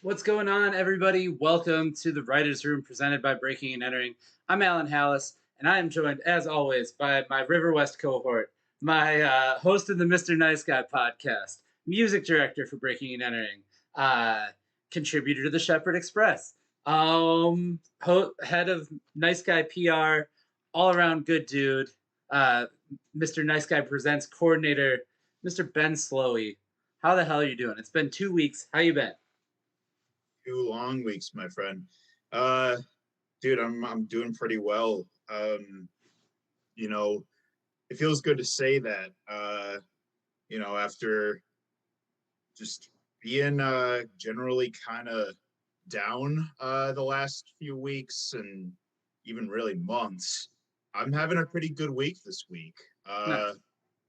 What's going on, everybody? Welcome to the Writers' Room presented by Breaking and Entering. I'm Allen Halas, and I am joined, as always, by my River West cohort, my host of the Mr. Nice Guy podcast, music director for Breaking and Entering, contributor to the Shepherd Express, head of Nice Guy PR, all-around good dude, Mr. Nice Guy Presents coordinator, Mr. Ben Slowey. How the hell are you doing? It's been 2 weeks. How you been? 2 long weeks, my friend. Dude, I'm doing pretty well. It feels good to say that. After just being generally kind of down the last few weeks and even really months, I'm having a pretty good week this week. Nice.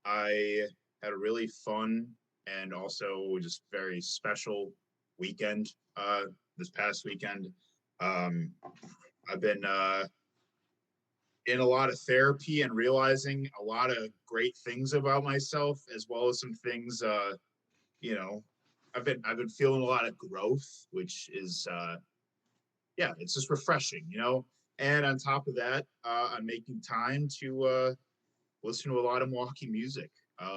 I had a really fun and also just very special weekend this past weekend. I've been in a lot of therapy and realizing a lot of great things about myself, as well as some things. I've been feeling a lot of growth, which is it's just refreshing, And on top of that, I'm making time to listen to a lot of Milwaukee music.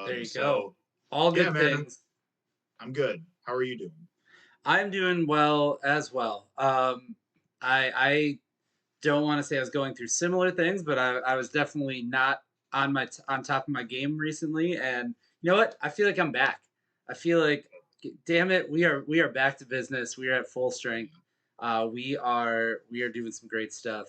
There you go. All yeah, good man, things. I'm good. How are you doing? I'm doing well as well. I don't want to say I was going through similar things, but I was definitely not on top of my game recently. And you know what? I feel like I'm back. I feel like, damn it, we are back to business. We are at full strength. We are doing some great stuff.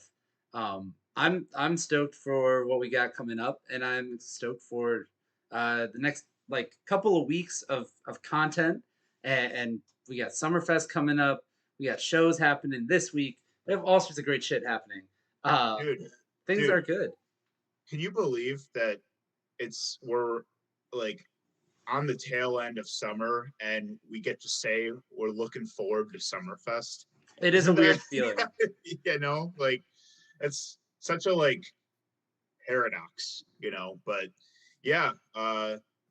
I'm stoked for what we got coming up, and I'm stoked for the next like couple of weeks of content. And we got Summerfest coming up. We got shows happening this week. We have all sorts of great shit happening. Dude, Things are good. Can you believe that we're like on the tail end of summer and we get to say we're looking forward to Summerfest? It is a weird feeling. Like it's such a paradox, but yeah,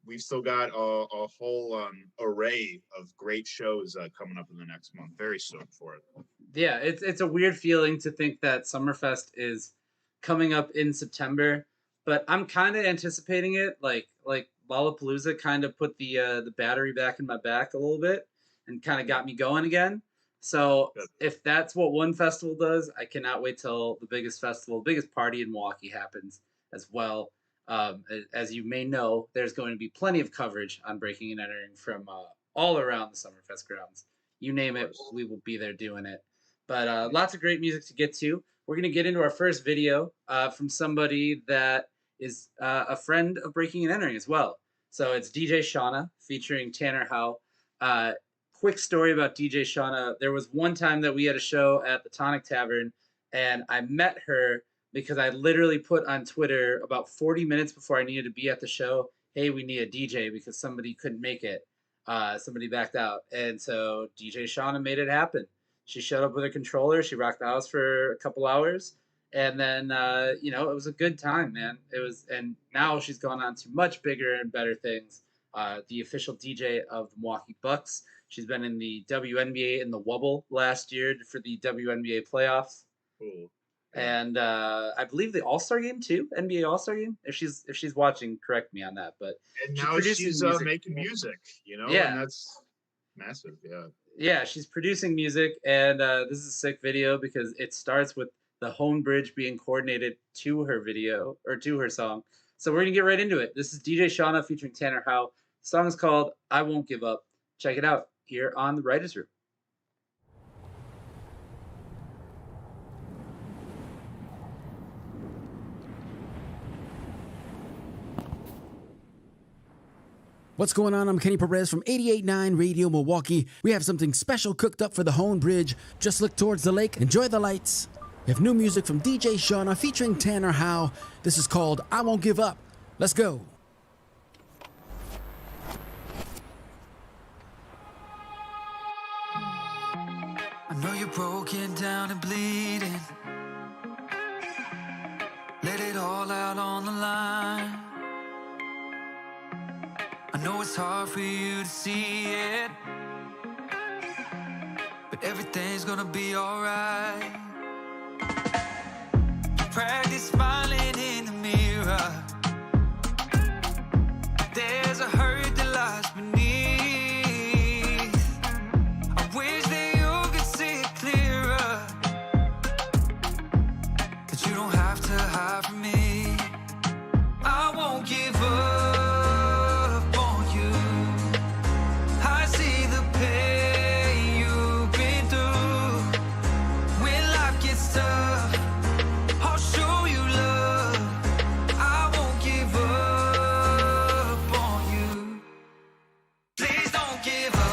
we've still got a whole array of great shows coming up in the next month. Very stoked for it. Yeah, it's a weird feeling to think that Summerfest is coming up in September, but I'm kind of anticipating it. Like Lollapalooza kind of put the battery back in my back a little bit and kind of got me going again. So if that's what one festival does, I cannot wait till the biggest party in Milwaukee happens as well. As you may know, there's going to be plenty of coverage on Breaking and Entering from all around the Summerfest grounds. You name it, we will be there doing it. But lots of great music to get to. We're going to get into our first video from somebody that is a friend of Breaking and Entering as well. So it's DJ Shauna featuring Tanner Howe. Quick story about DJ Shauna. There was one time that we had a show at the Tonic Tavern, and I met her because I literally put on Twitter about 40 minutes before I needed to be at the show, hey, we need a DJ because somebody couldn't make it. Somebody backed out. And so DJ Shauna made it happen. She showed up with her controller. She rocked the house for a couple hours. And then, it was a good time, man. And now she's gone on to much bigger and better things. The official DJ of the Milwaukee Bucks. She's been in the WNBA in the Wubble last year for the WNBA playoffs. Cool. And I believe the All-Star game too, NBA All-Star game. If she's watching, correct me on that. But now she's making music, yeah, and that's massive. Yeah, she's producing music, and this is a sick video because it starts with the home bridge being coordinated to her video or to her song. So we're gonna get right into it. This is DJ Shauna featuring Tanner Howe. The song is called "I Won't Give Up." Check it out here on the Writers' Room. What's going on? I'm Kenny Perez from 88.9 Radio Milwaukee. We have something special cooked up for the Hone Bridge. Just look towards the lake, enjoy the lights. We have new music from DJ Shauna featuring Tanner Howe. This is called I Won't Give Up. Let's go. I know you're broken down and bleeding. Let it all out on the line. I know it's hard for you to see it, but everything's gonna be alright. Practice smiling in the mirror. There's a hurt that lies beneath. I wish that you could see it clearer, that you don't have to hide from me. I won't give up on you. I see the pain you've been through. When life gets tough, I'll show you love. I won't give up on you. Please don't give up.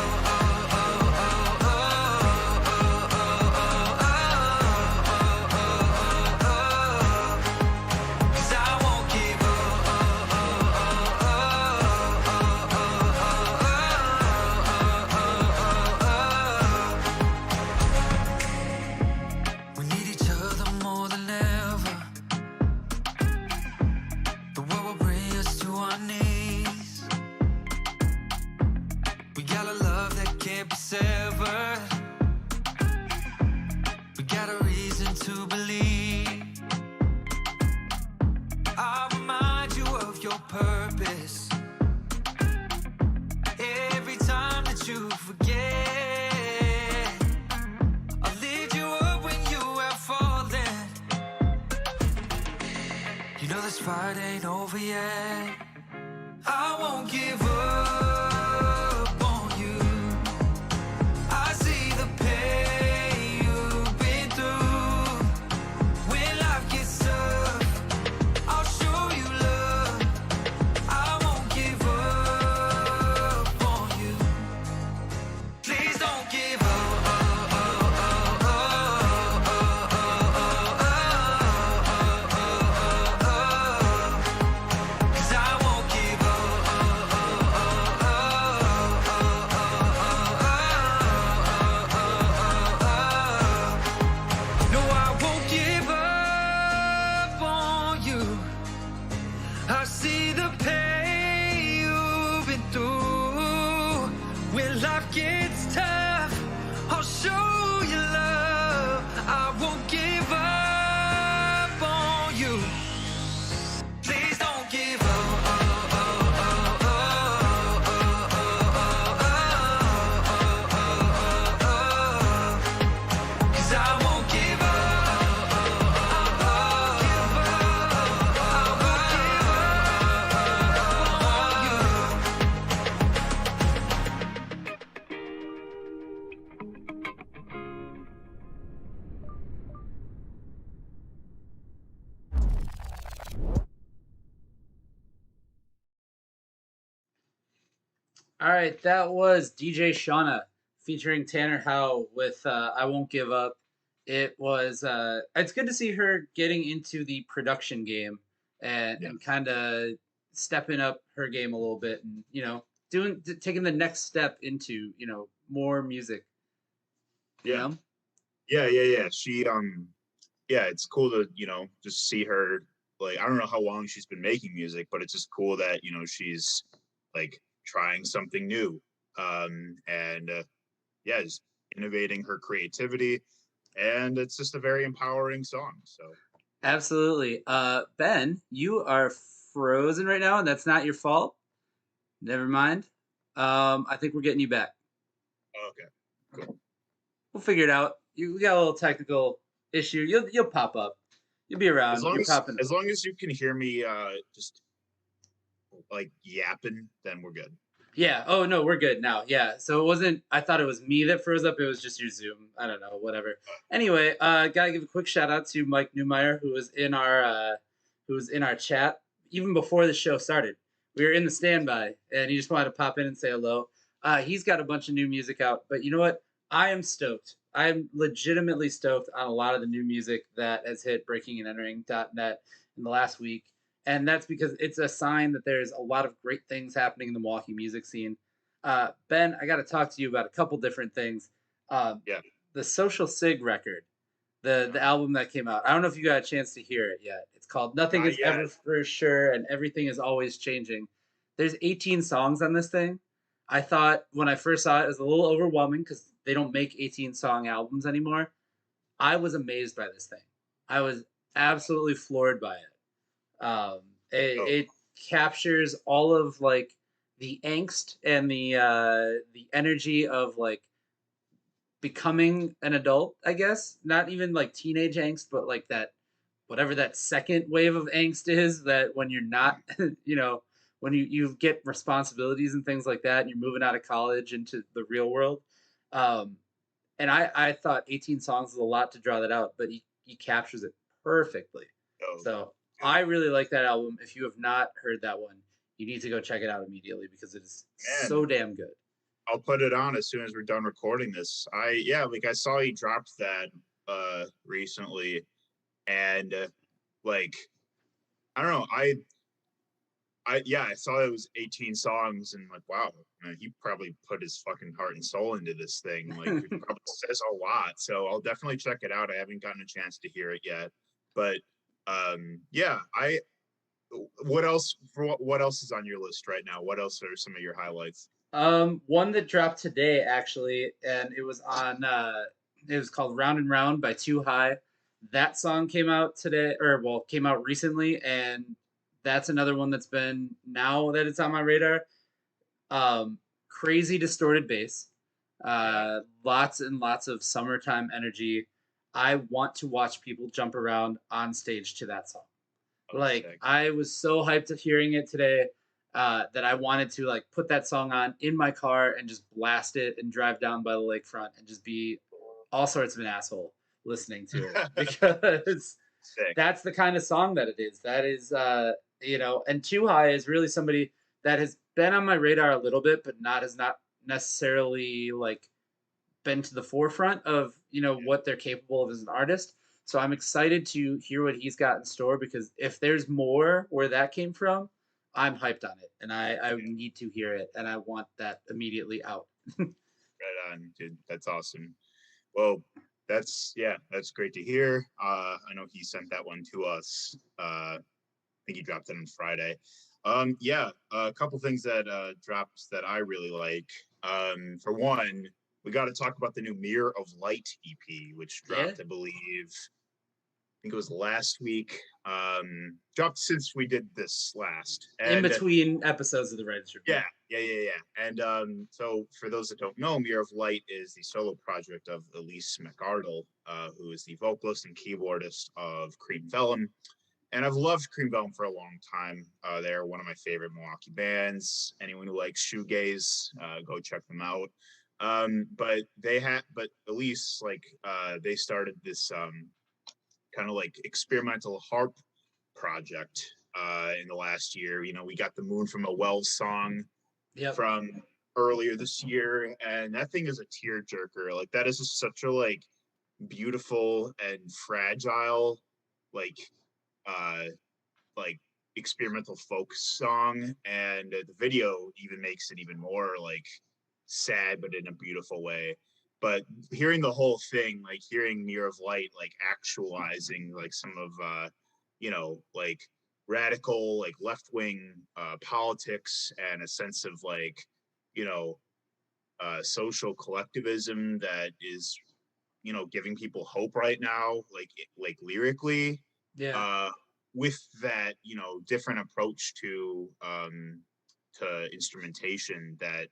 'Cause I won't give up. We need each other more than ever. The world will bring us to our knees. We got a love that can't be severed. We got a reason to believe. I'll remind you of your purpose every time that you forget. I'll lift you up when you have fallen. You know this fight ain't over yet. I won't give up on you. I see the pain you've been through. When life gets tough, I'll show you love. I won't give up on you. Please don't give up. 'Cause I won't give up. No, I won't give up on you. I see the pain you've been through. When life gets tough, I'll show you love. I won't give up on you. Please don't give up. 'Cause I won't give up. All right, that was DJ Shauna featuring Tanner Howe with I Won't Give Up. It's good to see her getting into the production game and, Yeah. and kind of stepping up her game a little bit and, taking the next step into, more music, you Yeah. know? Yeah. Yeah, it's cool to, just see her. Like, I don't know how long she's been making music, but it's just cool that, she's like trying something new. And yeah, just innovating her creativity. And it's just a very empowering song. So, Absolutely. Ben, you are frozen right now, and that's not your fault. Never mind. I think we're getting you back. okay. Cool. We'll figure it out. We got a little technical issue. You'll pop up. You'll be around. You're popping up. As long as you can hear me just like yapping, then we're good. Yeah. Oh no, we're good now. Yeah. So it wasn't. I thought it was me that froze up. It was just your Zoom. I don't know. Whatever. Anyway, gotta give a quick shout out to Mike Newmeyer, who was in our chat even before the show started. We were in the standby, and he just wanted to pop in and say hello. He's got a bunch of new music out, but you know what? I am stoked. I'm legitimately stoked on a lot of the new music that has hit breakingandentering.net in the last week. And that's because it's a sign that there's a lot of great things happening in the Milwaukee music scene. Ben, I got to talk to you about a couple different things. Yeah. The Social Sig record, the album that came out. I don't know if you got a chance to hear it yet. It's called Nothing Not Is yet. Ever For Sure and Everything Is Always Changing. There's 18 songs on this thing. I thought when I first saw it, it was a little overwhelming because they don't make 18 song albums anymore. I was amazed by this thing. I was absolutely floored by it. Oh, It captures all of like the angst and the energy of like becoming an adult, I guess. Not even like teenage angst, but like that whatever that second wave of angst is that when you're not, you know, when you get responsibilities and things like that and you're moving out of college into the real world. Um and I thought 18 songs is a lot to draw that out, but he captures it perfectly. oh, So good. I really like that album. If you have not heard that one, you need to go check it out immediately because it is so Man, damn good. I'll put it on as soon as we're done recording this. Yeah, like I saw he dropped that recently, and like I don't know, yeah, I saw it was 18 songs, and like, wow, man, he probably put his fucking heart and soul into this thing. Like, it probably says a lot. So I'll definitely check it out. I haven't gotten a chance to hear it yet, but yeah, what else? What else is on your list right now? What else are some of your highlights? One that dropped today actually, and it was on. It was called "Round and Round" by Too High. That song came out today, or well, came out recently, and that's another one that's been now that it's on my radar. Crazy distorted bass, Yeah. lots and lots of summertime energy. I want to watch people jump around on stage to that song. Oh, Like sick. I was so hyped to hearing it today that I wanted to like put that song on in my car and just blast it and drive down by the lakefront and just be all sorts of an asshole listening to it because Sick. that's the kind of song that it is. That is, and Too High is really somebody that has been on my radar a little bit, but not necessarily like been to the forefront of what they're capable of as an artist. So I'm excited to hear what he's got in store because if there's more where that came from, I'm hyped on it and I Yeah, need to hear it and I want that immediately out. right on, dude. That's awesome. Well, that's great to hear. I know he sent that one to us. I think he dropped it on Friday. Yeah, a couple things that drops that I really like. For one, we got to talk about the new Mirror of Light EP, which Yeah. dropped, I believe, think it was last week. Dropped since we did this last, In and between episodes of the Writers Review. yeah. And so for those that don't know, Mirror of Light is the solo project of Elise McArdle, who is the vocalist and keyboardist of Cream Vellum. And I've loved Cream Vellum for a long time. They're one of my favorite Milwaukee bands. Anyone who likes shoegaze, go check them out. But Elise, they started this kind of like experimental harp project in the last year. You know, we got the Moon from a Well song Yep. from earlier this year, and that thing is a tearjerker. Like that is just such a like beautiful and fragile, like uh like experimental folk song, and the video even makes it even more like sad but in a beautiful way. But hearing the whole thing, like hearing Mirror of Light like actualizing like some of like radical like left-wing politics and a sense of like you know social collectivism that is giving people hope right now, like lyrically, Yeah. uh with that different approach to instrumentation that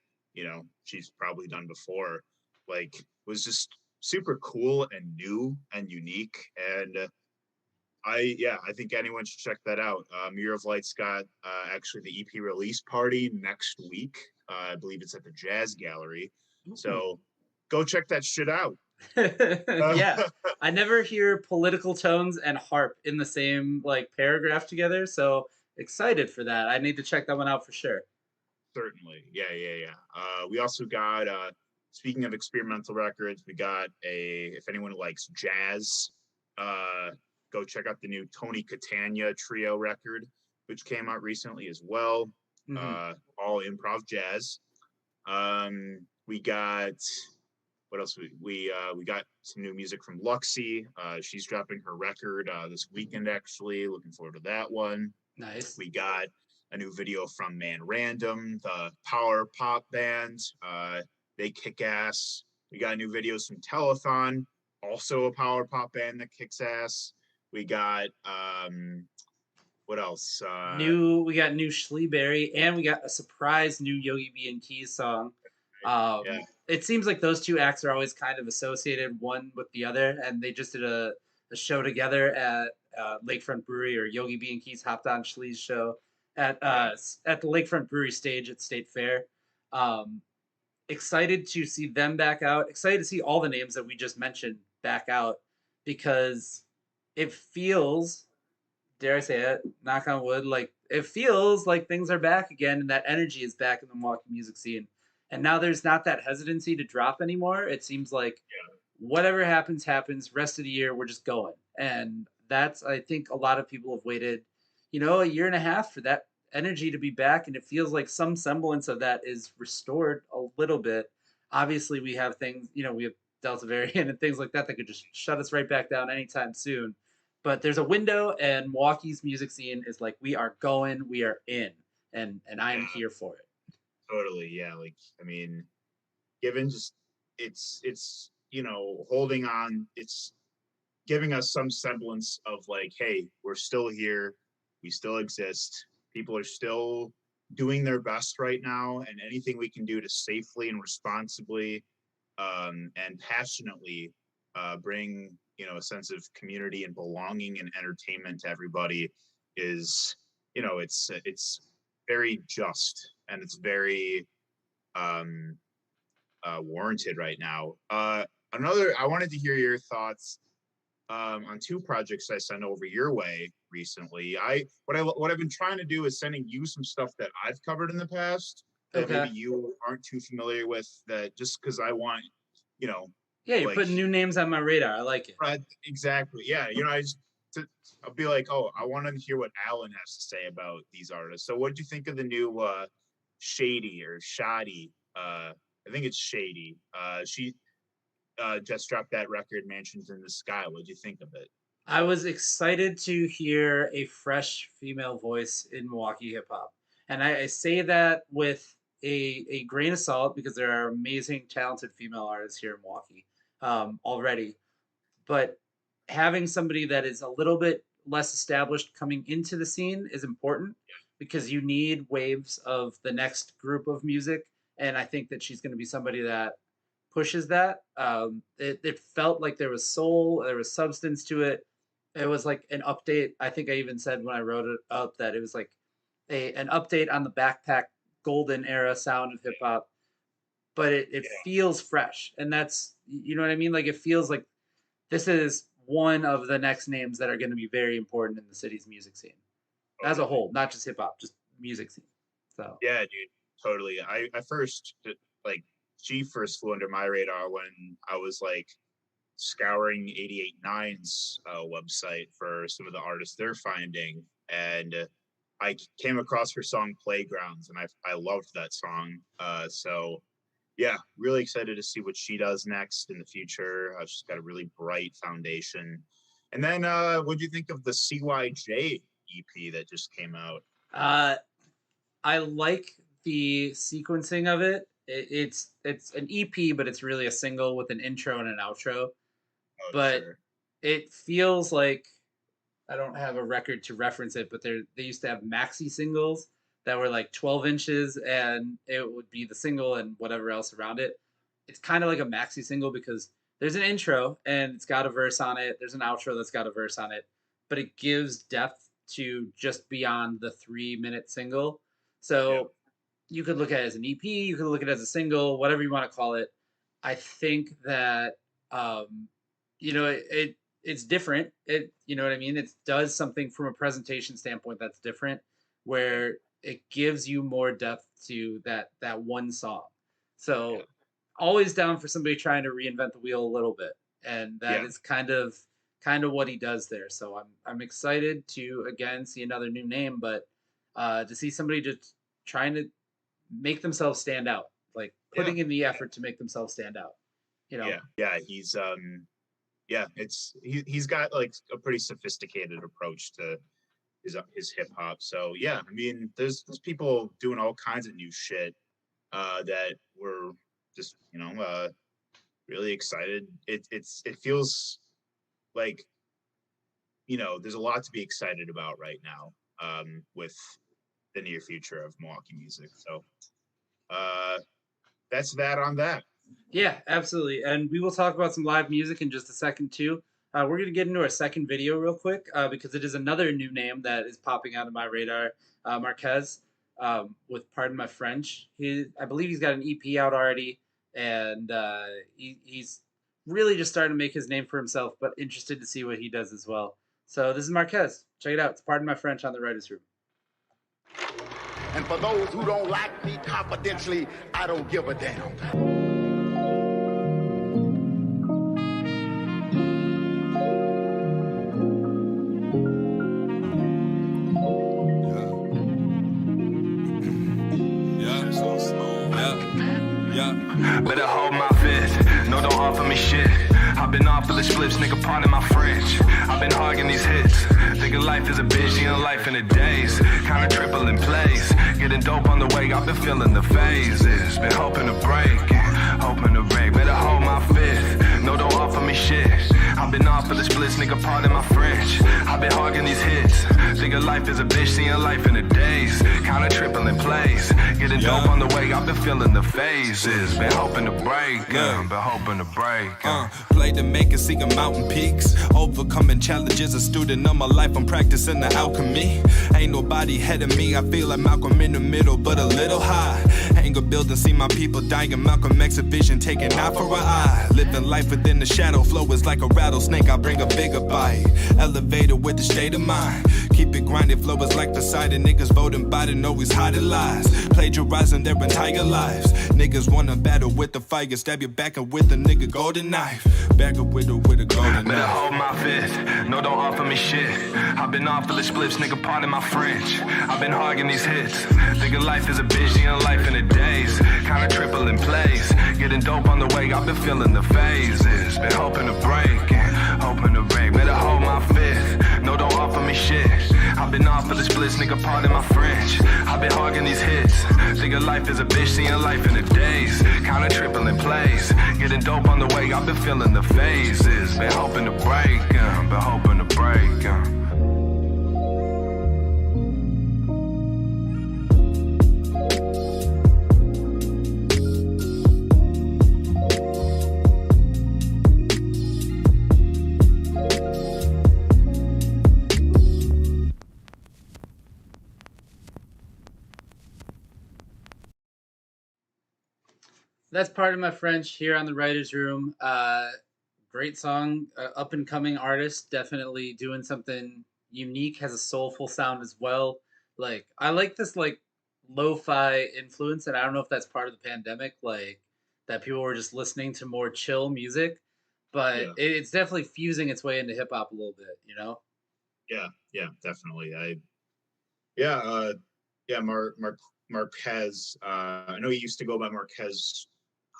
she's probably done before, like was just super cool and new and unique. And I think anyone should check that out. Mirror of Light's got actually the EP release party next week. I believe it's at the Jazz Gallery, so go check that shit out. Yeah. I never hear political tones and harp in the same like paragraph together, so excited for that. I need to check that one out for sure. Certainly. Yeah. We also got speaking of experimental records, we got if anyone likes jazz, go check out the new Tony Catania trio record, which came out recently as well. Hmm. All improv jazz. We got what else? We got some new music from Luxie. She's dropping her record this weekend, actually. Looking forward to that one. Nice. We got a new video from Man Random, the power pop band. They kick ass. We got new videos from Telethon, also a power pop band that kicks ass. We got what else? We got new Schleeberry, and we got a surprise new Yogi B and Keys song. Yeah. It seems like those two acts are always kind of associated one with the other, and they just did a show together at Lakefront Brewery, or Yogi B and Keys hopped on Schlee's show at the Lakefront Brewery stage at State Fair. Um, Excited to see them back out. Excited to see all the names that we just mentioned back out, because it feels, dare I say it, knock on wood, like it feels like things are back again and that energy is back in the Milwaukee music scene. And now there's not that hesitancy to drop anymore. It seems like whatever happens, happens. Rest of the year, we're just going. And that's, I think a lot of people have waited, a year and a half for that energy to be back. And it feels like some semblance of that is restored a little bit. Obviously, we have things, we have Delta variant and things like that that could just shut us right back down anytime soon. But there's a window, and Milwaukee's music scene is like, we are going, we are in, and I am here for it. Totally, yeah. Like, I mean, given just it's holding on, it's giving us some semblance of like, hey, we're still here, we still exist, people are still doing their best right now, and anything we can do to safely and responsibly and passionately bring a sense of community and belonging and entertainment to everybody is it's very just, and it's very warranted right now. I wanted to hear your thoughts on two projects I sent over your way recently. What I've been trying to do is sending you some stuff that I've covered in the past that maybe you aren't too familiar with, that just because I want, yeah, you're putting new names on my radar. I like it. Right, exactly. Yeah, I'll be like, oh, I want to hear what Allen has to say about these artists. So, what did you think of the new Shady or Shoddy? I think it's Shady. She just dropped that record, Mansions in the Sky. What did you think of it? I was excited to hear a fresh female voice in Milwaukee hip hop, and I say that with a grain of salt, because there are amazing, talented female artists here in Milwaukee already. But having somebody that is a little bit less established coming into the scene is important, because you need waves of the next group of music. And I think that she's going to be somebody that pushes that. It felt like there was soul, there was substance to it. It was like an update. I think I even said when I wrote it up that it was like an update on the backpack golden era sound of hip hop, but it feels fresh. And that's, you know what I mean? Like, it feels like this is one of the next names that are going to be very important in the city's music scene as a whole, not just hip hop, just music scene. So yeah, dude, totally. I first, like, she first flew under my radar when I was like scouring 88.9's website for some of the artists they're finding, and I came across her song Playgrounds, and I loved that song. So yeah, really excited to see what she does next in the future. She's got a really bright foundation. And then what do you think of the CYJ EP that just came out? I like the sequencing of it. It's an EP, but it's really a single with an intro and an outro. Oh, But sure. it feels like, I don't have a record to reference it, but they used to have maxi singles that were like 12 inches, and it would be the single and whatever else around it. It's kind of like a maxi single, because there's an intro and it's got a verse on it. There's an outro that's got a verse on it, but it gives depth to just beyond the 3-minute single. So you could look at it as an EP, you could look at it as a single, whatever you want to call it. I think that, it's different. You know what I mean? It does something from a presentation standpoint that's different, where it gives you more depth to that one song. So always down for somebody trying to reinvent the wheel a little bit, and that is kind of what he does there. So I'm excited to again see another new name, but to see somebody just trying to make themselves stand out, like putting in the effort to make themselves stand out. He's he's got like a pretty sophisticated approach to his hip hop. So yeah, I mean, there's people doing all kinds of new shit that we're just really excited. It feels like there's a lot to be excited about right now with the near future of Milwaukee music. So that's that on that. Yeah, absolutely. And we will talk about some live music in just a second too. We're going to get into our second video real quick because it is another new name that is popping out of my radar. Marquez, with Pardon My French. I believe he's got an EP out already, and he's really just starting to make his name for himself, but interested to see what he does as well. So this is Marquez. Check it out. It's Pardon My French on the Writers' Room. And for those who don't like me confidentially, I don't give a damn. Better hold my fist, no don't offer me shit. I've been off of the flips, nigga, pardon my French. I've been hogging these hits, thinking life is a bitch, you know life in a days. Kinda triple in place, getting dope on the way, I've been feeling the phases. Been hoping to break, better hold my fist, no don't offer me shit. I've been off of the splits, nigga, pardon my French. I've been hogging these hits, thinking life is a bitch, seeing life in a days. Kinda triple in place, getting dope on the way, I've been feeling the phases. Been hoping to break, been hoping to break. Play to make it, seeking mountain peaks, overcoming challenges, a student of my life, I'm practicing the alchemy. Ain't nobody ahead of me, I feel like Malcolm in the middle, but a little high. Anger building, see my people dying, Malcolm X a vision, taking out for an eye. Living life within the shadow, flow is like a rattlesnake, I bring a bigger bite. Elevator with the state of mind, keep it grinding, flow is like Poseidon. Niggas voting Biden, always hiding lies, plagiarizing their entire lives. Niggas wanna battle with the fire, stab your back and with a nigga golden knife. Back up with a golden Better knife. hold my fist, no don't offer me shit. I've been off of the splips, nigga, pardon my French. I've been hogging these hits, thinking life is a bitch, you know life in a days. Kinda triple in place, getting dope on the way, I've been feeling the phases. Been hoping to break, better hold my fist, no don't offer me shit. I've been off of the splits, nigga, pardon my French. I've been hogging these hits, thinking life is a bitch, seeing life in a days. Kinda triple in place, getting dope on the way, I've been feeling the phases. Been hoping to break, been hoping to break. That's Pardon My French here on the Writers' Room. Great song, up and coming artist, definitely doing something unique. Has a soulful sound as well. Like I like this like lo-fi influence, and I don't know if that's part of the pandemic, like that people were just listening to more chill music, but Yeah. it's definitely fusing its way into hip hop a little bit. You know? Yeah, definitely. Marquez. I know he used to go by Marquez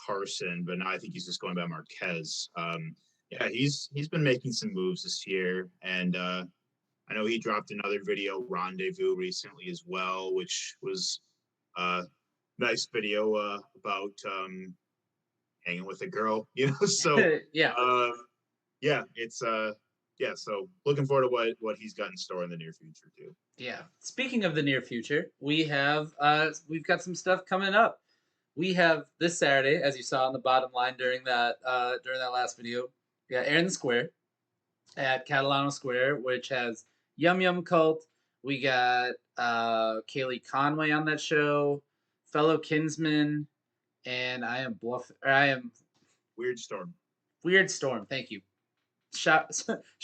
Carson, but now I think he's just going by Marquez. Yeah, he's been making some moves this year, and I know he dropped another video, Rendezvous, recently as well, which was a nice video about hanging with a girl, So Yeah. yeah, it's yeah. So looking forward to what he's got in store in the near future too. Yeah. Speaking of the near future, we've got some stuff coming up. We have this Saturday, as you saw on the bottom line during that last video, we got Aaron Square at Catalano Square, which has Yum Yum Cult. We got Kaylee Conway on that show, fellow Kinsman, and I am Weird Storm. Weird Storm. Thank you. Shout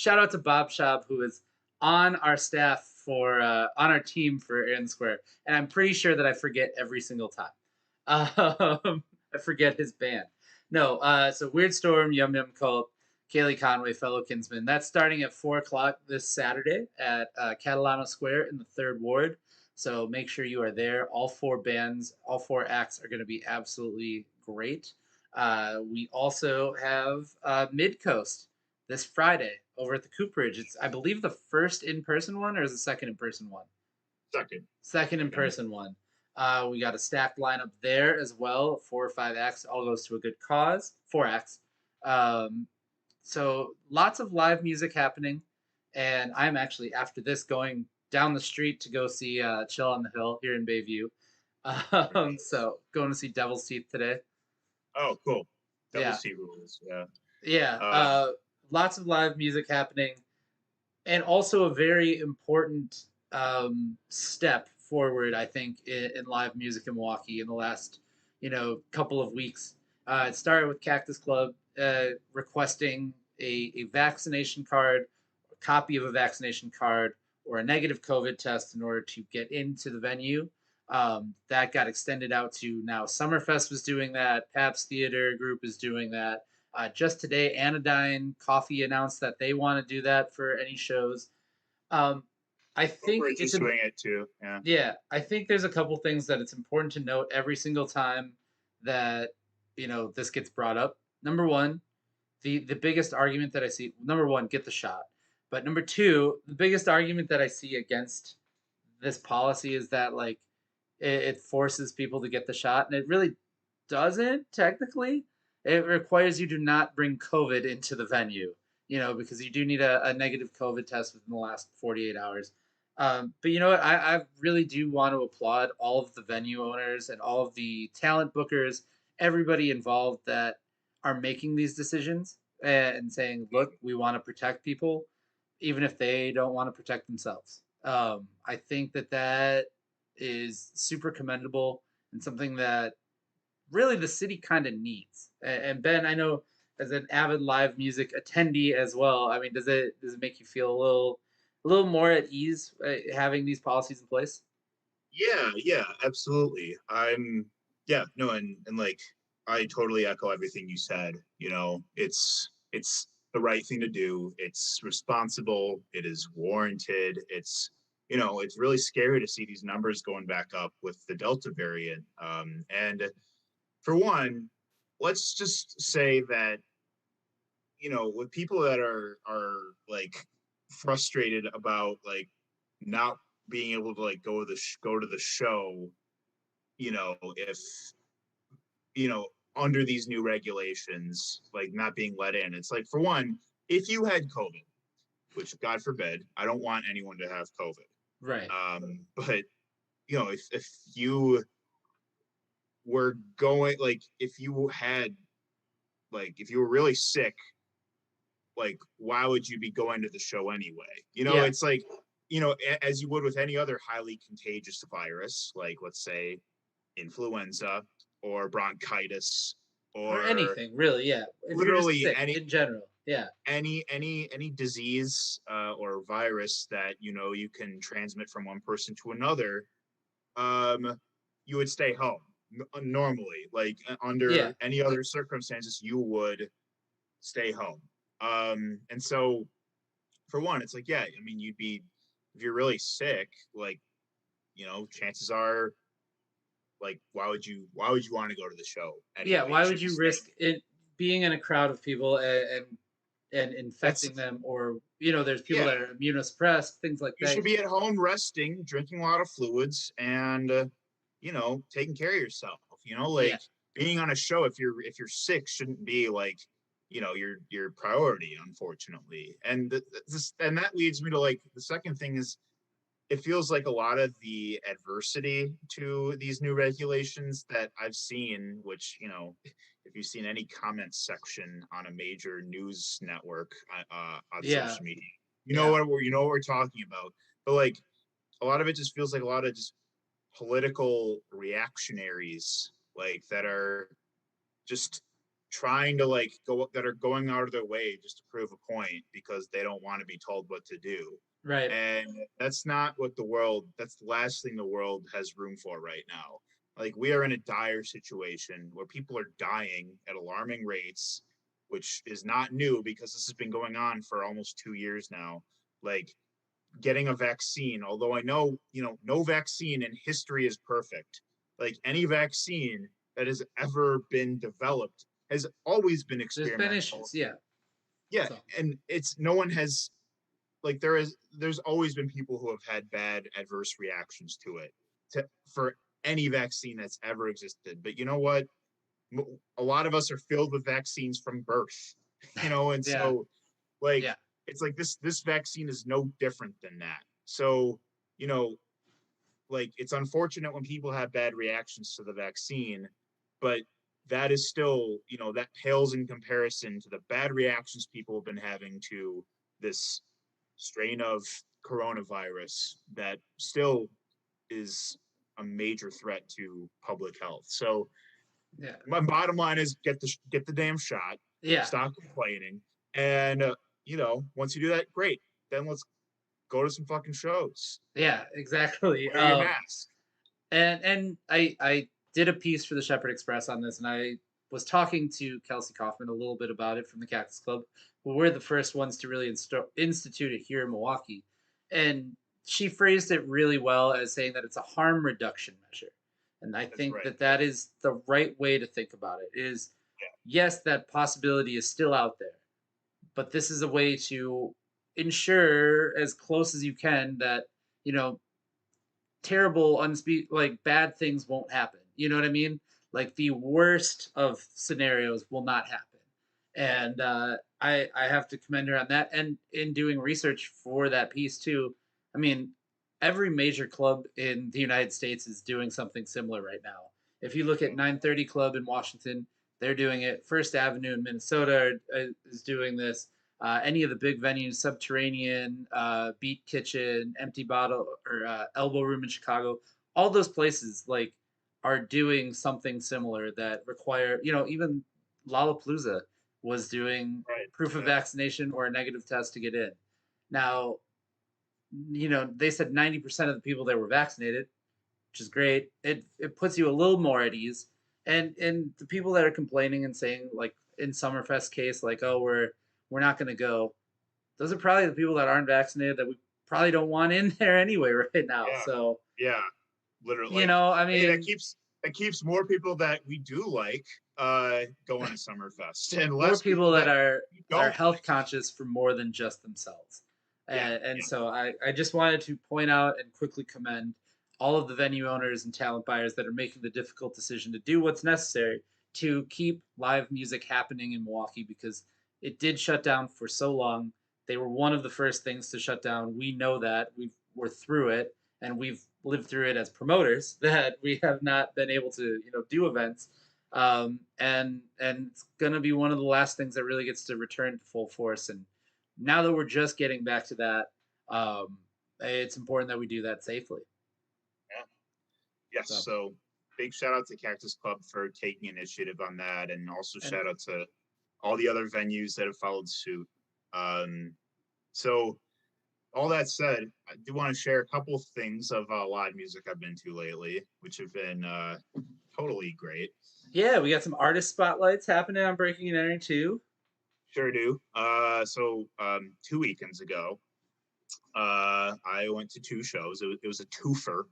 out to Bob Schaub, who is on our staff on our team for Aaron Square, and I'm pretty sure that I forget every single time. I forget his band. No, so Weird Storm, Yum Yum Cult, Kaylee Conway, fellow Kinsman. That's starting at 4:00 this Saturday at Catalano Square in the 3rd Ward. So make sure you are there. All 4 acts are going to be absolutely great. We also have Mid Coast this Friday over at the Cooperage. It's, I believe, the first in-person one, or is the second in-person one? Second. Second in-person one. We got a stacked lineup there as well. 4 or 5 acts, all goes to a good cause. 4 acts. Um, so lots of live music happening, and I'm actually after this going down the street to go see Chill on the Hill here in Bayview. So going to see Devil's Teeth today. Oh, cool. Yeah. Devil's Teeth rules. Yeah. Yeah. Lots of live music happening, and also a very important step forward, I think, in live music in Milwaukee in the last, couple of weeks. It started with Cactus Club requesting a vaccination card, a copy of a vaccination card, or a negative COVID test in order to get into the venue. That got extended out to now Summerfest was doing that. Pabst Theater Group is doing that. Just today, Anodyne Coffee announced that they want to do that for any shows. I think Bridge is doing it too. Yeah. Yeah, I think there's a couple things that it's important to note every single time that this gets brought up. Number one, the biggest argument that I see. Number one, get the shot. But number two, the biggest argument that I see against this policy is that like it forces people to get the shot, and it really doesn't technically. It requires you to not bring COVID into the venue, because you do need a negative COVID test within the last 48 hours. But you know what? I really do want to applaud all of the venue owners and all of the talent bookers, everybody involved that are making these decisions and saying, look, we want to protect people, even if they don't want to protect themselves. I think that is super commendable and something that really the city kind of needs. And Ben, I know as an avid live music attendee as well. I mean, does it make you feel a little more at ease having these policies in place? Yeah, absolutely. Yeah, no, and like I totally echo everything you said. It's the right thing to do. It's responsible. It is warranted. It's really scary to see these numbers going back up with the Delta variant. And for one, let's just say that with people that are like frustrated about like not being able to like go to the show, if under these new regulations, like not being let in. It's like, for one, if you had COVID, which God forbid, I don't want anyone to have COVID. Right. But if you were going, like, if you had, like, if you were really sick, like, why would you be going to the show anyway? Yeah. It's like, as you would with any other highly contagious virus, like, let's say, influenza or bronchitis Or anything, really, yeah. If you're just literally sick any in general, yeah. any disease or virus that you can transmit from one person to another, you would stay home normally. Like under Yeah. any other circumstances, you would stay home. And so, for one, it's like, yeah, I mean, you'd be, if you're really sick, like, chances are, like, why would you want to go to the show anyway? Yeah, why should would be you staying. risk it being in a crowd of people and That's infecting them, or there's people Yeah. that are immunosuppressed, things like You that. should be at home resting, drinking a lot of fluids, and taking care of yourself. Like Yeah. being on a show, if you're sick, shouldn't be like your priority, unfortunately. And and that leads me to like the second thing is, it feels like a lot of the adversity to these new regulations that I've seen, which, if you've seen any comment section on a major news network on Yeah. social media, Yeah. what we're talking about. But like a lot of it just feels like a lot of just political reactionaries, like that are just trying to like that are going out of their way just to prove a point because they don't want to be told what to do. Right. And that's not what that's the last thing the world has room for right now. Like, we are in a dire situation where people are dying at alarming rates, which is not new because this has been going on for almost 2 years now. Like, getting a vaccine, although I know, no vaccine in history is perfect. Like, any vaccine that has ever been developed has always been There's been experimental. issues, yeah. Yeah, So and it's no one has like there's always been people who have had bad adverse reactions to it for any vaccine that's ever existed. But you know what? A lot of us are filled with vaccines from birth, and yeah, so like yeah, it's like this vaccine is no different than that. So, you know, like it's unfortunate when people have bad reactions to the vaccine, but that is still, that pales in comparison to the bad reactions people have been having to this strain of coronavirus that still is a major threat to public health. So yeah, my bottom line is get the damn shot, yeah, stop complaining, and once you do that, great. Then let's go to some fucking shows. yeah, exactly. Wear your mask. And I did a piece for the Shepherd Express on this, and I was talking to Kelsey Kaufman a little bit about it from the Cactus Club. But we're the first ones to really institute it here in Milwaukee, and she phrased it really well as saying that it's a harm reduction measure, and I That's think right. that is the right way to think about it. Is yes, that possibility is still out there, but this is a way to ensure as close as you can that you know terrible like bad things won't happen. You know what I mean? Like the worst of scenarios will not happen. And I have to commend her on that. And in doing research for that piece too, I mean, every major club in the United States is doing something similar right now. If you look at 930 Club in Washington, they're doing it. First Avenue in Minnesota is doing this. Any of the big venues, Subterranean, Beat Kitchen, Empty Bottle, or Elbow Room in Chicago, all those places like are doing something similar that require, even Lollapalooza was doing Right. proof of Yeah. vaccination or a negative test to get in. Now, they said 90% of the people there were vaccinated, which is great. It puts you a little more at ease. And the people that are complaining and saying like in Summerfest case, like, oh, we're not going to go. Those are probably the people that aren't vaccinated that we probably don't want in there anyway right now. Yeah. So Yeah. Literally. Like, I hey, mean, that keeps more people that we do like going to Summerfest and more less people people that that are we don't health like. conscious for more than just themselves. Yeah. And so I just wanted to point out and quickly commend all of the venue owners and talent buyers that are making the difficult decision to do what's necessary to keep live music happening in Milwaukee because it did shut down for so long. They were one of the first things to shut down. We know that. We're through it and we've lived through it as promoters that we have not been able to, do events. And it's gonna be one of the last things that really gets to return to full force. And now that we're just getting back to that, it's important that we do that safely. Yeah. Yes. So, So big shout out to Cactus Club for taking initiative on that, and also and shout out to all the other venues that have followed suit. So all that said, I do want to share a couple of things of live music I've been to lately, which have been totally great. yeah, we got some artist spotlights happening on Breaking and Entering too. Sure do. So 2 weekends ago, I went to two shows. It was a twofer.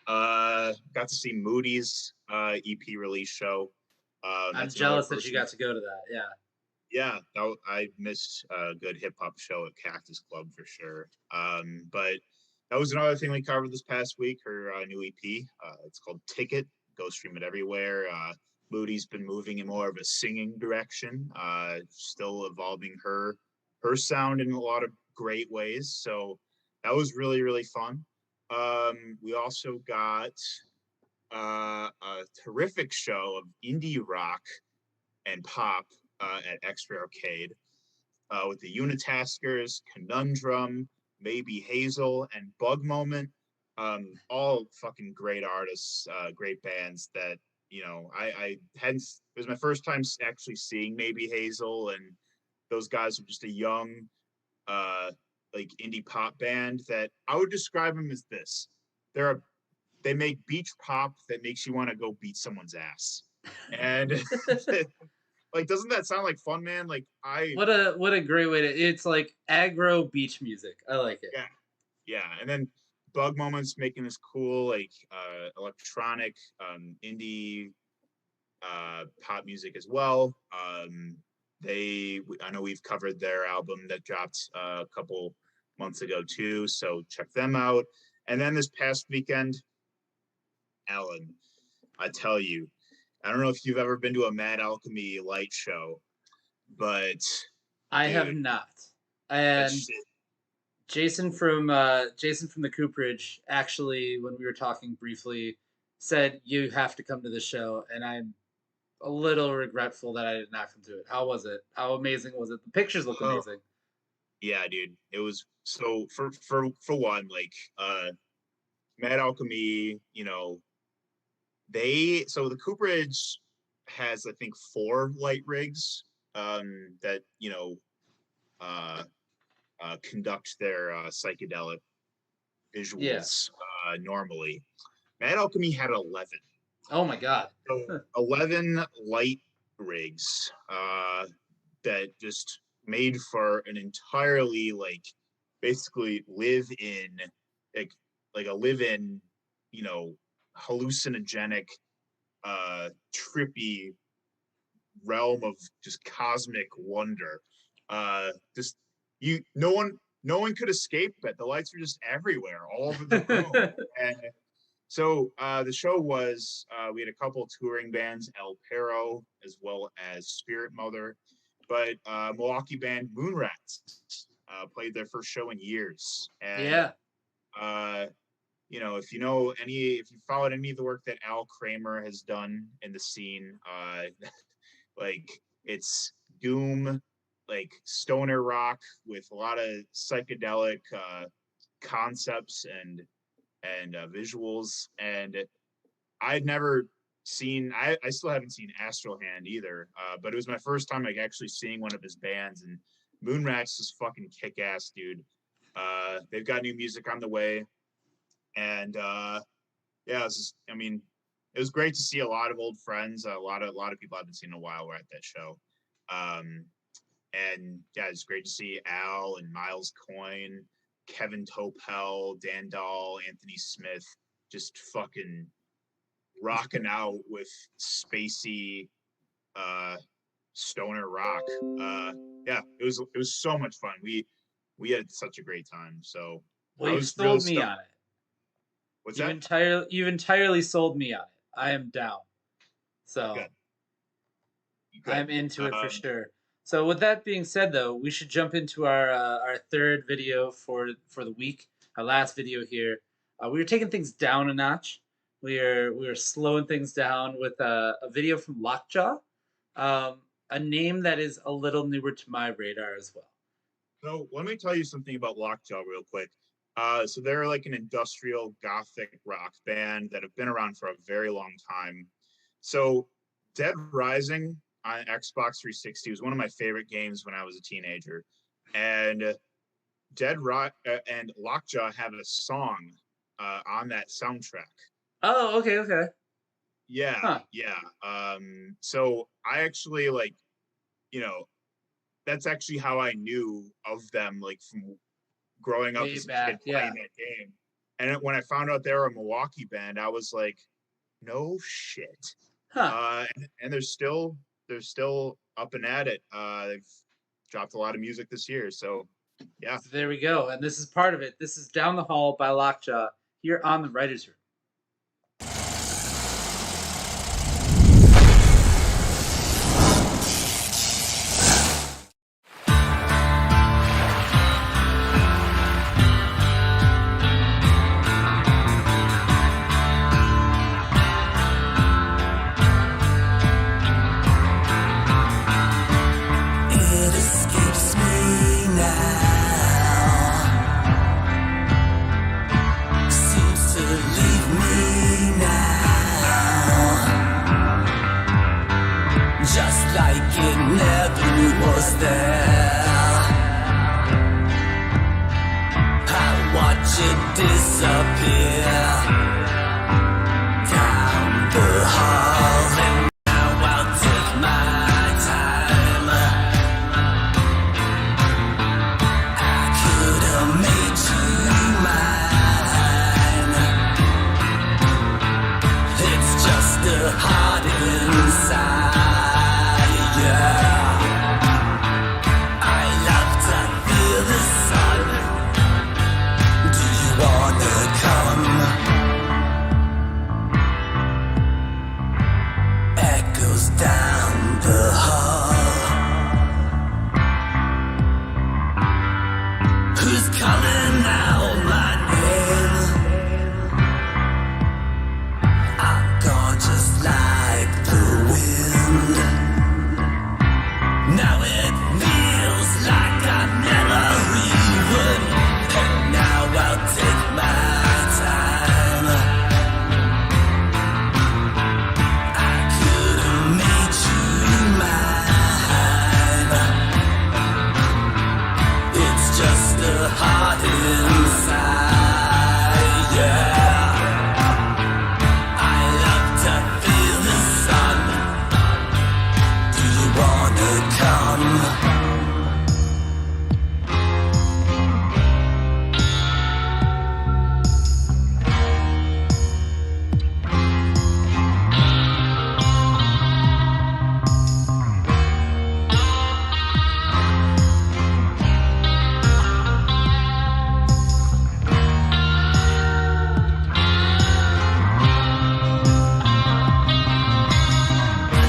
Got to see Moody's EP release show. I'm That's another jealous that you person. got to go to that. Yeah. Yeah, I missed a good hip hop show at Cactus Club for sure. But that was another thing we covered this past week. Her new EP. It's called Ticket. Go stream it everywhere. Moody's been moving in more of a singing direction. Still evolving her sound in a lot of great ways. So that was really really fun. We also got a terrific show of indie rock and pop at X-Ray Arcade with the Unitaskers, Conundrum, Maybe Hazel, and Bug Moment. All fucking great artists, great bands that, I hadn't, it was my first time actually seeing Maybe Hazel, and those guys are just a young, like indie pop band that I would describe them as this. They make beach pop that makes you want to go beat someone's ass. And like, doesn't that sound like fun, man? Like what a great way to. It's like aggro beach music. I like it. Yeah. And then Bug Moments making this cool, like electronic indie pop music as well. I know we've covered their album that dropped a couple months ago too, so check them out. And then this past weekend, Allen, I tell you, I don't know if you've ever been to a Mad Alchemy light show, but I dude, have not. And shit. Jason from the Cooperage actually, when we were talking briefly, said you have to come to the show, and I'm a little regretful that I did not come to it. How was it? How amazing was it? The pictures look amazing. Yeah, dude. It was so for one, like Mad Alchemy, you know, so the Cooperage has I think 4 light rigs that, you know, conduct their psychedelic visuals normally. Mad Alchemy had 11. Oh my god. So 11 light rigs that just made for an entirely basically live in like a live-in, you know, hallucinogenic trippy realm of just cosmic wonder. Just no one could escape it. The lights were just everywhere, all over the room. And so the show was, we had a couple touring bands, El Perro, as well as Spirit Mother, but Milwaukee band Moonrats played their first show in years. And, you know, if you followed any of the work that Al Kramer has done in the scene, like it's doom, like stoner rock with a lot of psychedelic concepts and visuals. And I'd never seen, I still haven't seen Astral Hand either, but it was my first time like actually seeing one of his bands, and Moonrats is fucking kick-ass, dude. They've got new music on the way, and it was great to see a lot of old friends. A lot of people I've been seeing in a while were at that show. And yeah, it's great to see Al and Miles Coyne, Kevin Topel, Dan Dahl, Anthony Smith, just fucking rocking out with spacey stoner rock. Yeah, it was so much fun. We had such a great time. So well, you sold me on it. What's you've that? You've entirely sold me on it. I am down. So Good. I'm into it for sure. So with that being said, though, we should jump into our third video for the week. Our last video here. We were taking things down a notch. We were slowing things down with a video from Lockjaw, a name that is a little newer to my radar as well. So let me tell you something about Lockjaw real quick. So they're like an industrial gothic rock band that have been around for a very long time. So Dead Rising on Xbox 360 was one of my favorite games when I was a teenager, and and Lockjaw have a song on that soundtrack. Oh, okay. Yeah. So I actually that's actually how I knew of them, like from growing up as a kid playing that game. And when I found out they were a Milwaukee band, I was like, no shit. And they're still up and at it. They've dropped a lot of music this year. So yeah. So there we go. And this is part of it. This is Down the Hall by Lockjaw here on the Writers Room. gonna come.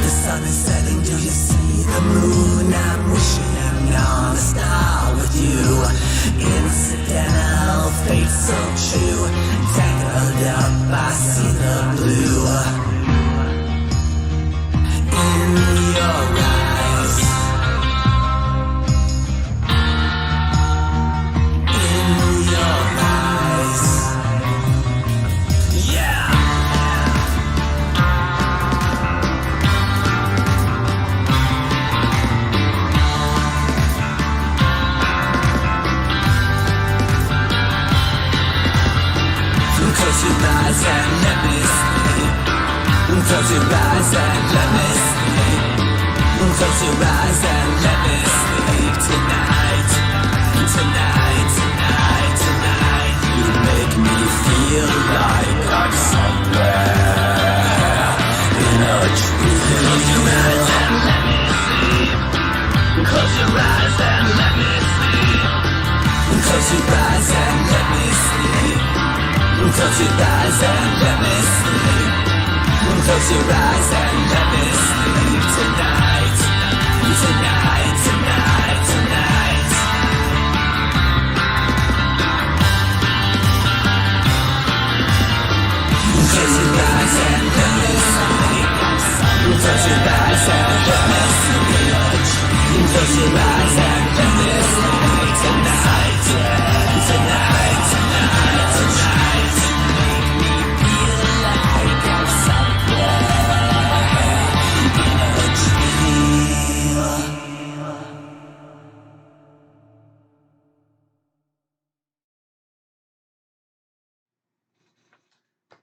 The sun is setting, do you see the moon? I'm wishing on a star with you. Incidental, fate so true. Tangled up, I see the blue. In your eyes. In your eyes. Yeah! Close your eyes and let me sleep. Close your eyes and let me sleep. Close your eyes and let me sleep tonight. Tonight, tonight, tonight. You make me feel like I'm somewhere in a dream. Close your eyes and let me sleep. Close your eyes and let me sleep. Close your eyes and let me sleep. Close your eyes and let me sleep. Close your eyes and let me sleep tonight. Tonight, tonight, tonight. Close your eyes and let me sleep. Close your eyes and let me sleep. Close your eyes and let me sleep tonight. Tonight, tonight, tonight.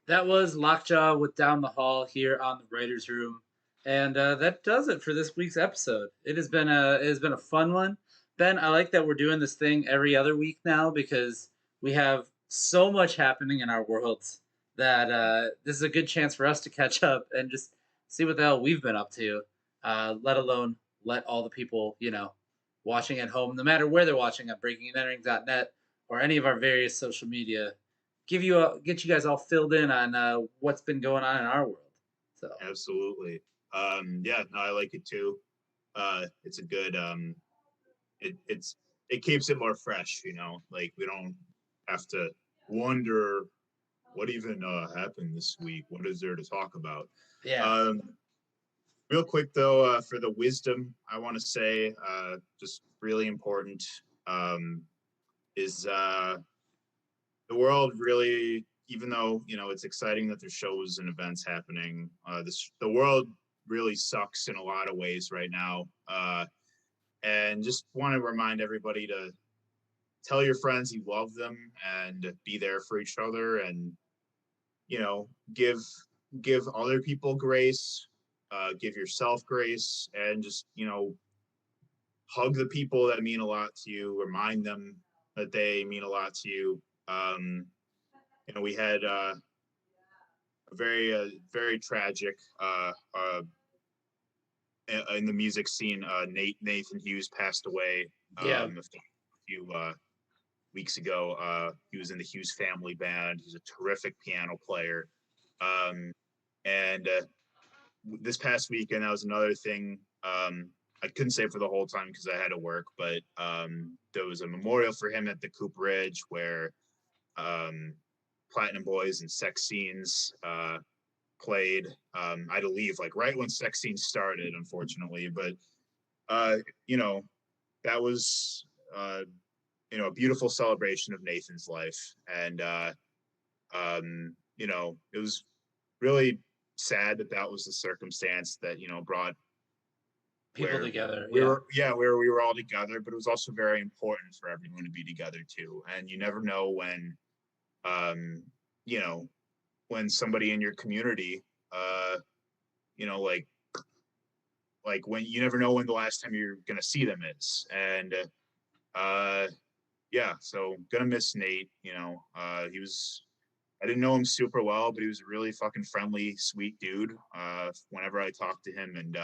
That was Lockjaw with Down the Hall here on the Writers Room, and that does it for this week's episode. It has been a fun one, Ben. I like that we're doing this thing every other week now because we have so much happening in our worlds that this is a good chance for us to catch up and just see what the hell we've been up to. Let alone let all the people watching at home, no matter where they're watching at breakingandentering.net or any of our various social media, get you guys all filled in on what's been going on in our world. So Absolutely. Yeah, no, I like it too. It's a good it keeps it more fresh, like we don't have to wonder what even happened this week. What is there to talk about? yeah, Real quick though, for the wisdom, I want to say just really important is the world really, even though it's exciting that there's shows and events happening, the world really sucks in a lot of ways right now, and just want to remind everybody to tell your friends you love them and be there for each other, and give other people grace, give yourself grace, and just hug the people that mean a lot to you, remind them that they mean a lot to you. We had a very tragic in the music scene. Nathan Hughes passed away yeah. a few weeks ago. He was in the Hughes family band. He's a terrific piano player. And this past weekend, that was another thing. I couldn't say for the whole time because I had to work, but there was a memorial for him at the Cooperage where Platinum Boys and Sex Scenes played. I had to leave like right when Sex Scenes started, unfortunately, but that was a beautiful celebration of Nathan's life, and it was really sad that was the circumstance that brought People together. where we were all together, but it was also very important for everyone to be together too. And you never know when when somebody in your community like like when you never know when the last time you're gonna see them is, and yeah, so gonna miss Nate. You know, he was. I didn't know him super well, but he was a really fucking friendly, sweet dude. Whenever I talked to him, and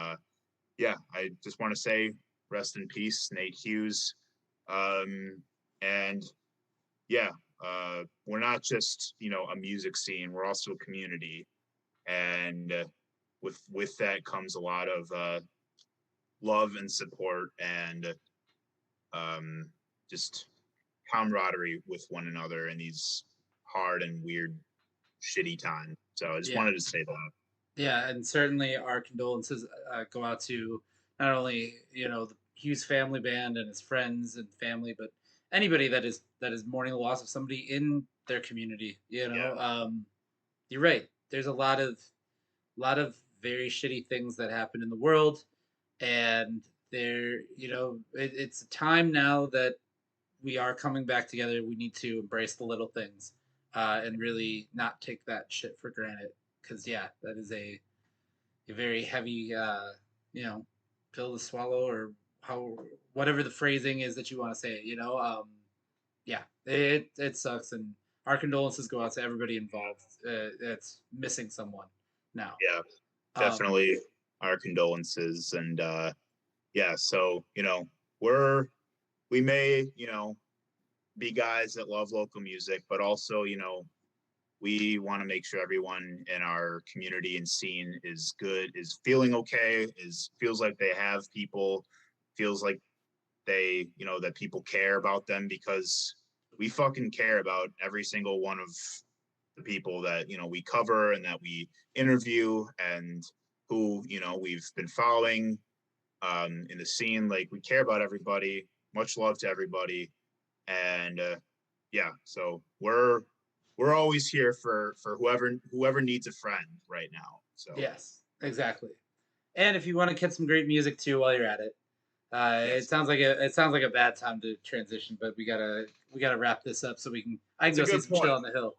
yeah, I just want to say rest in peace, Nate Hughes. And yeah, we're not just a music scene; we're also a community, and with that comes a lot of love and support, and just camaraderie with one another in these hard and weird, shitty times. So I just Yeah. wanted to say that. Yeah, and certainly our condolences go out to not only the Hughes family band and his friends and family, but anybody that is mourning the loss of somebody in their community. Yeah. You're right. There's a lot of very shitty things that happen in the world, and it's a time now that we are coming back together. We need to embrace the little things, and really not take that shit for granted. Because yeah, that is a very heavy, pill to swallow, or how whatever the phrasing is that you want to say. Yeah, it sucks, and our condolences go out to everybody involved that's missing someone now. Yeah, Um, definitely our condolences. And yeah, so we may be guys that love local music, but also we want to make sure everyone in our community and scene is good, is feeling okay, feels like they have people, feels like that people care about them, because we fucking care about every single one of the people that we cover and that we interview, and who we've been following in the scene. Like, we care about everybody. Much love to everybody. And yeah, so we're always here for whoever needs a friend right now. So yes, exactly. And if you want to get some great music too while you're at it, it yes, sounds like a bad time to transition, but we gotta wrap this up so I can it's a go see good some Chill point. on the Hill.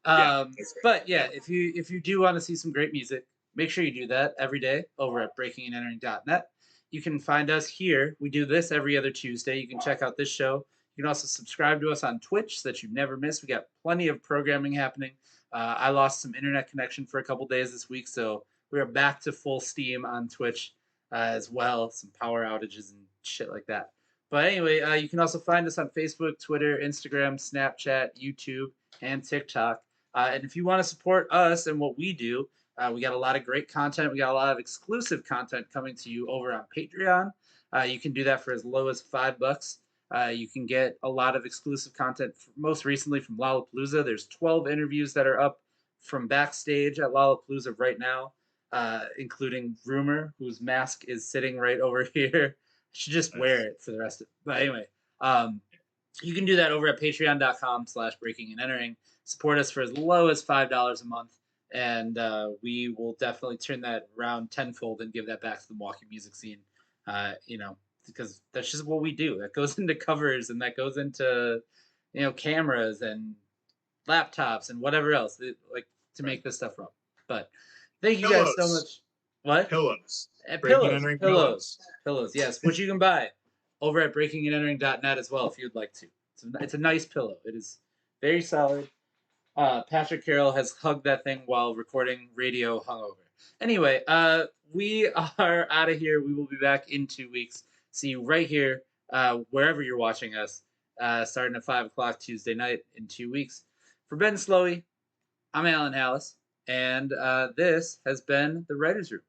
Yeah, that's right. But yeah, Yeah, if you do want to see some great music, make sure you do that every day over at breakingandentering.net. You can find us here. We do this every other Tuesday. You can check out this show. You can also subscribe to us on Twitch so that you never miss. We got plenty of programming happening. I lost some internet connection for a couple days this week, so we are back to full steam on Twitch as well. Some power outages and shit like that. But anyway, you can also find us on Facebook, Twitter, Instagram, Snapchat, YouTube, and TikTok. And if you want to support us and what we do, we got a lot of great content. We got a lot of exclusive content coming to you over on Patreon. You can do that for as low as $5. You can get a lot of exclusive content, most recently from Lollapalooza. There's 12 interviews that are up from backstage at Lollapalooza right now, including Rumor, whose mask is sitting right over here. Should just wear nice. it for the rest of it. But anyway, you can do that over at patreon.com/breaking and entering. Support us for as low as $5 a month, and we will definitely turn that around tenfold and give that back to the Milwaukee music scene. Because that's just what we do. That goes into covers, and that goes into cameras and laptops and whatever else like to Right. make this stuff run. But thank you guys so Pillows, much. What? pillows, breaking and Pillows, entering pillows, pillows. pillows. Yes, which you can buy over at breakingandentering.net as well if you'd like to. It's a nice pillow. It is very solid. Patrick Carroll has hugged that thing while recording Radio Hungover. Anyway, we are out of here. We will be back in 2 weeks. See you right here, wherever you're watching us, starting at 5 o'clock Tuesday night in 2 weeks. For Ben Slowey, I'm Allen Halas, and this has been The Writer's Room.